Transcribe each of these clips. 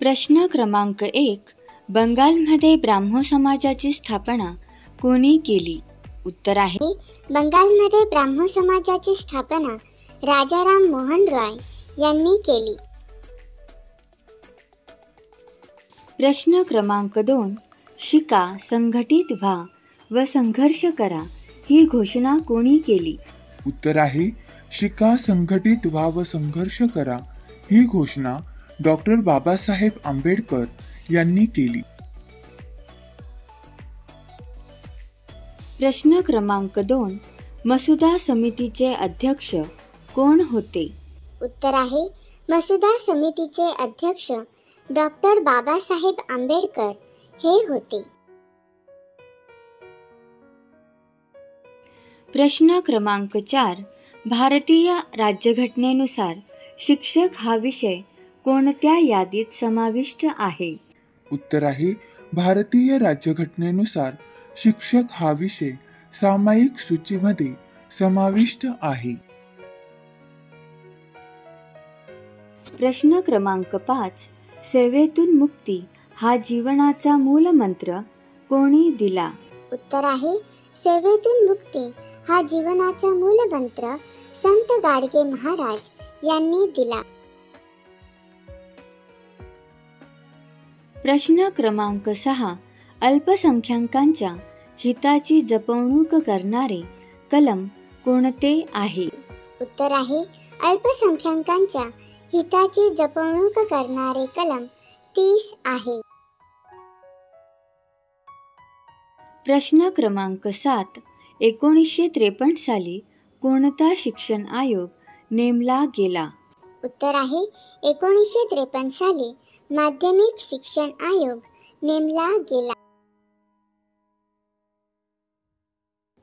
प्रश्न क्रमांक 1. बंगालमध्ये ब्राह्मो समाजाची स्थापना कोणी केली? उत्तर आहे बंगालमध्ये ब्राह्मो समाजाची स्थापना राजाराम मोहन रॉय यांनी केली. प्रश्न क्रमांक 2. शिका, संघटित व्हा व संघर्ष करा ही घोषणा कोणी केली? उत्तर आहे शिका, संघटित व्हा व संघर्ष करा ही घोषणा डॉक्टर बाबासाहेब आंबेडकर यांनी केली. प्रश्न क्रमांक 2. मसुदा समितीचे अध्यक्ष कोण होते? उत्तर आहे मसुदा समितीचे अध्यक्ष डॉक्टर बाबासाहेब आंबेडकर हे होते. प्रश्न क्रमांक 4. भारतीय राज्यघटनेनुसार शिक्षक हा विषय कोणत्या यादीत समाविष्ट आहे? उत्तर आहे भारतीय राज्यघटनेनुसार शिक्षक हा विषय सामायिक सूचीमध्ये समाविष्ट आहे. प्रश्न क्रमांक 5. सेवेतून मुक्ती हा जीवनाचा मूलमंत्र कोणी दिला? उत्तर आहे सेवेतून मुक्ती हा जीवनाचा मूलमंत्र संत गाडगे महाराज यांनी दिला. प्रश्न क्रमांक 6. अल्पसंख्याकांच्या हिताची जपवणूक करणारे कलम कोणते आहे? उत्तर आहे अल्पसंख्याकांच्या हिताची जपवणूक करणारे कलम 30 आहे. प्रश्न क्रमांक 7. 1953 साली कोणता शिक्षण आयोग नेमला गेला? उत्तर आहे 1953 साली माध्यमिक शिक्षण आयोग नेमला गेला.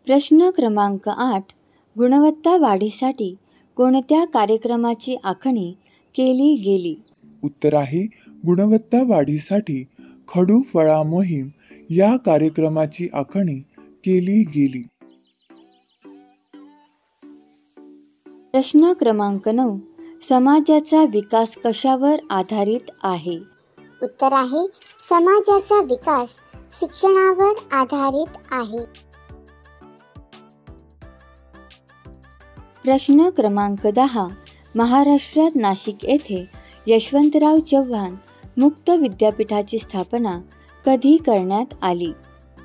प्रश्न क्रमांक 8. गुणवत्ता वाढीसाठी कोणत्या कार्यक्रमाची आखणी केली गेली? उत्तर आहे गुणवत्ता वाढीसाठी खडू फळा मोहीम या कार्यक्रमाची आखणी केली गेली. प्रश्न क्रमांक 9. समाजाचा विकास कशावर आधारित आहे? उत्तर आहे समाजाचा विकास शिक्षणावर आधारित आहे. प्रश्न क्रमांक 10. महाराष्ट्रात नाशिक येथे यशवंतराव चव्हाण मुक्त विद्यापीठाची स्थापना कधी करण्यात आली?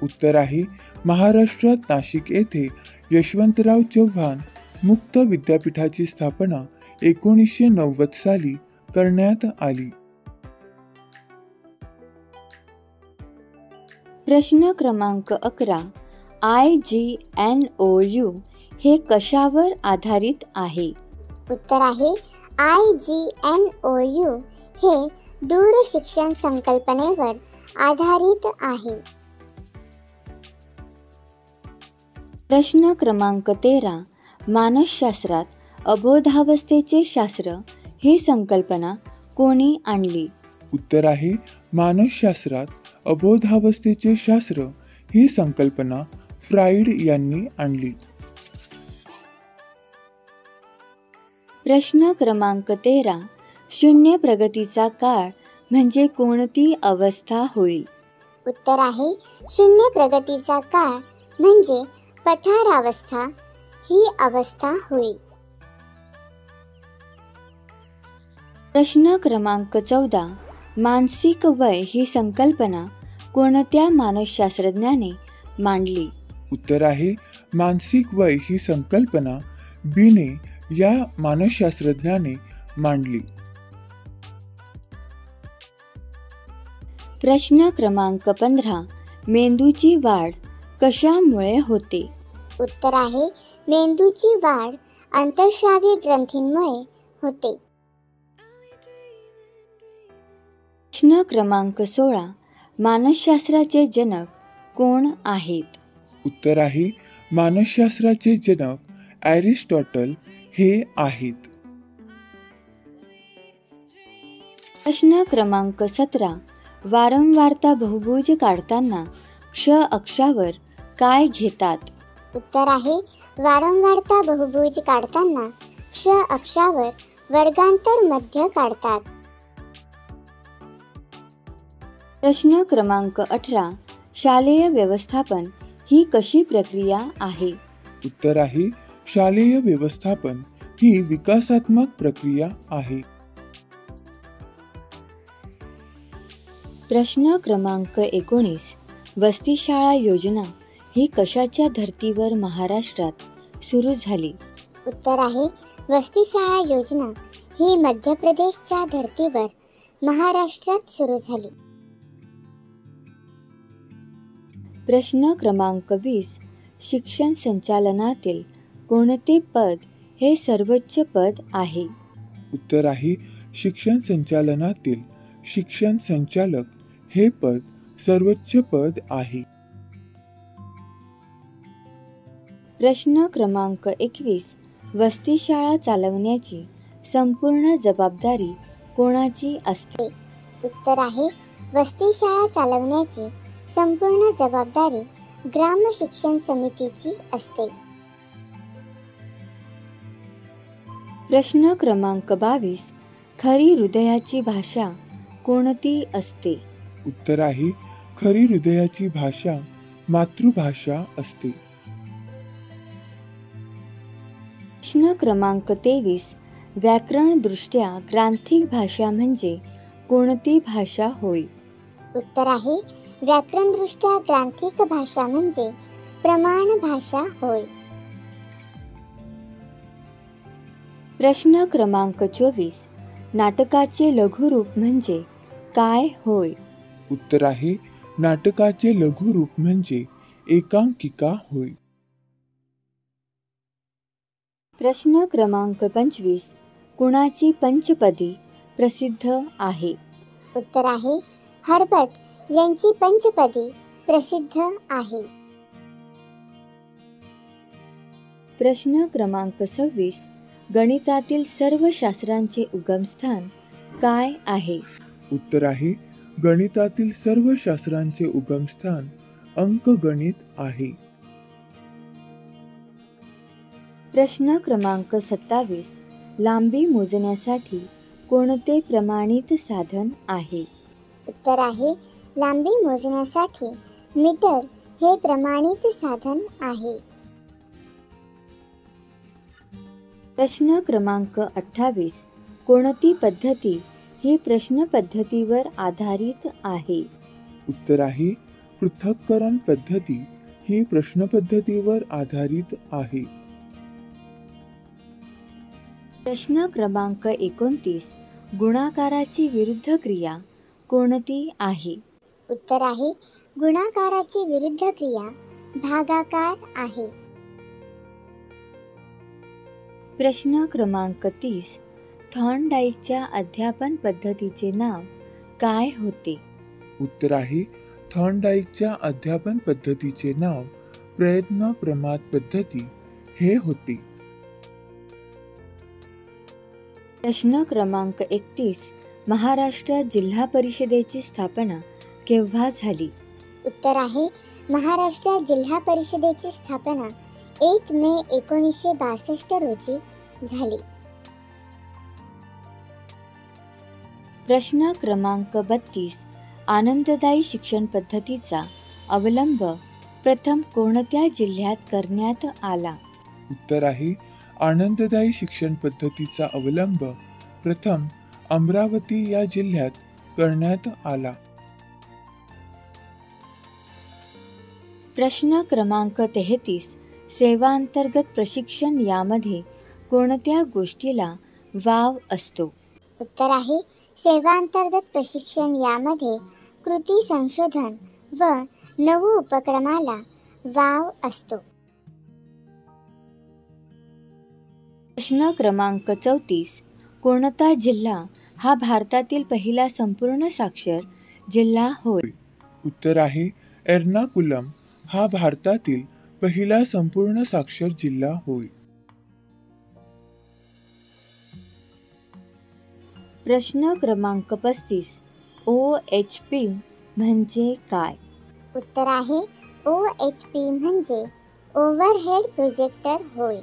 उत्तर आहे महाराष्ट्रात नाशिक येथे यशवंतराव चव्हाण मुक्त विद्यापीठाची स्थापना 1990 साली करण्यात आली. प्रश्न क्रमांक 11. IGNOU हे कशावर आधारित आहे? उत्तर आहे IGNOU हे दूरशिक्षण संकल्पनेवर आधारित आहे. प्रश्न क्रमांक 13. मानसशास्त्रात अबोधावस्थेचे शास्त्र ही संकल्पना कोणी आणली? उत्तर आहे मानसशास्त्रात अबोधावस्थेचे शास्त्र ही संकल्पना फ्राइड यांनी आणली. प्रश्न क्रमांक 13. शून्य प्रगतीचा काळ म्हणजे कोणती अवस्था होईल? उत्तर आहे शून्य प्रगतीचा काळ म्हणजे पठारावस्था ही अवस्था होईल. प्रश्न क्रमांक 14. मानसिक वय ही संकल्पना कोणत्या मानसशास्त्रज्ञाने मांडली? उत्तर आहे मानसिक वय ही संकल्पना बिने या मानसशास्त्रज्ञाने मांडली. प्रश्न क्रमांक 15. मेंदूची वाढ कशामुळे होते? उत्तर आहे मेंदूची वाढ अंतःस्रावी ग्रंथींमुळे होते. प्रश्न क्रमांक 16. मानसशास्त्राचे जनक कोण आहेत? उत्तर आहे मानसशास्त्राचे जनक ॲरिस्टॉटल हे आहेत. प्रश्न क्रमांक 17. वारंवारता बहुभुज काढताना क्ष अक्षावर काय घेतात? उत्तर आहे वारंवारता बहुभुज काढताना क्ष अक्षावर वर्गांतर मध्य काढतात. प्रश्न क्रमांक 18. शालेय व्यवस्थापन ही कशी प्रक्रिया आहे? उत्तर आहे शालेय व्यवस्थापन ही विकासात्मक प्रक्रिया आहे. प्रश्न क्रमांक 19. वसतिशाळा योजना ही कशाच्या धर्तीवर महाराष्ट्रात सुरू झाली? उत्तर आहे वसतिशाळा योजना ही मध्य प्रदेशच्या धर्तीवर महाराष्ट्रात सुरू झाली. प्रश्न क्रमांक 20. शिक्षण संचालनातील कोणते पद हे सर्वोच्च पद आहे? उत्तर आहे शिक्षण संचालनातील शिक्षण संचालक हे पद सर्वोच्च पद आहे. प्रश्न क्रमांक 21. वसतिशाळा चालवण्याची संपूर्ण जबाबदारी कोणाची असते? उत्तर आहे वसतिशाळा चालवण्याची संपूर्ण जबाबदारी ग्राम शिक्षण समितीची असते. प्रश्न क्रमांक 22. खरी हृदयाची भाषा कोणती असते? उत्तर आहे खरी हृदयाची भाषा मातृभाषा असते. प्रश्न क्रमांक 23. व्याकरणदृष्ट्या ग्रांथिक भाषा म्हणजे कोणती भाषा होय? उत्तर आहे व्याकरणदृष्ट्या ग्रांथिक भाषा म्हणजे प्रमाण भाषा होय. प्रश्न क्रमांक 24. नाटकाचे लघुरूप म्हणजे काय होय? उत्तर आहे नाटकाचे लघुरूप म्हणजे एकांकिका होय. प्रश्न क्रमांक 25. कुणाची पंचपदी प्रसिद्ध आहे? उत्तर आहे हर्बट यांची पंचपदी प्रसिद्ध आहे. प्रश्न क्रमांक 26. गणितातील सर्व शास्त्रांचे उगमस्थान काय आहे? उत्तर आहे गणितातील सर्व शास्त्रांचे उगमस्थान अंकगणित आहे. प्रश्न क्रमांक 27. लांबी मोजण्यासाठी कोणते प्रमाणित साधन आहे? उत्तर आहे लांबी मोजण्यासाठी मीटर हे प्रमाणित साधन आहे. प्रश्न क्रमांक 28. कोणती पद्धती ही प्रश्न पद्धतीवर आधारित आहे? उत्तर आहे पृथक्करण पद्धती ही प्रश्न पद्धतीवर आधारित आहे. प्रश्न क्रमांक 29. गुणाकाराची विरुद्ध क्रिया कोणती आहे? उत्तर आहे गुणाकाराची विरुद्ध क्रिया भागाकार आहे. प्रश्न क्रमांक 30. थॉर्नडाईकच्या अध्यापन पद्धतीचे नाव काय होते? उत्तर आहे थॉर्नडाईकच्या अध्यापन पद्धतीचे नाव प्रयत्न प्रमाद पद्धती हे होते. प्रश्न क्रमांक 31. महाराष्ट्र जिल्हा परिषदेची स्थापना केव्हा झाली? उत्तर आहे महाराष्ट्र जिल्हा परिषदेची स्थापना 1 मे 1962 रोजी झाली. प्रश्न क्रमांक 32. आनंददायी शिक्षण पद्धतीचा अवलंब प्रथम कोणत्या जिल्ह्यात करण्यात आला? उत्तर आहे आनंददायी शिक्षण पद्धतीचा अवलंब प्रथम अमरावती या जिल्ह्यात करण्यात आला. प्रश्न क्रमांक 33. सेवांतर्गत प्रशिक्षण यामध्ये कोणत्या गोष्टीला वाव असतो? उत्तर आहे सेवांतर्गत प्रशिक्षण यामध्ये कृती संशोधन व नव उपक्रमाला वाव असतो. प्रश्न क्रमांक 34. कोणता जिल्हा हा भारतातील पहिला संपूर्ण साक्षर जिल्हा होय? उत्तर आहे एर्नाकुलम हा भारतातील पहिला संपूर्ण साक्षर जिल्हा होय. प्रश्न क्रमांक 35. OHP म्हणजे काय? उत्तर आहे OHP म्हणजे ओव्हरहेड प्रोजेक्टर होय.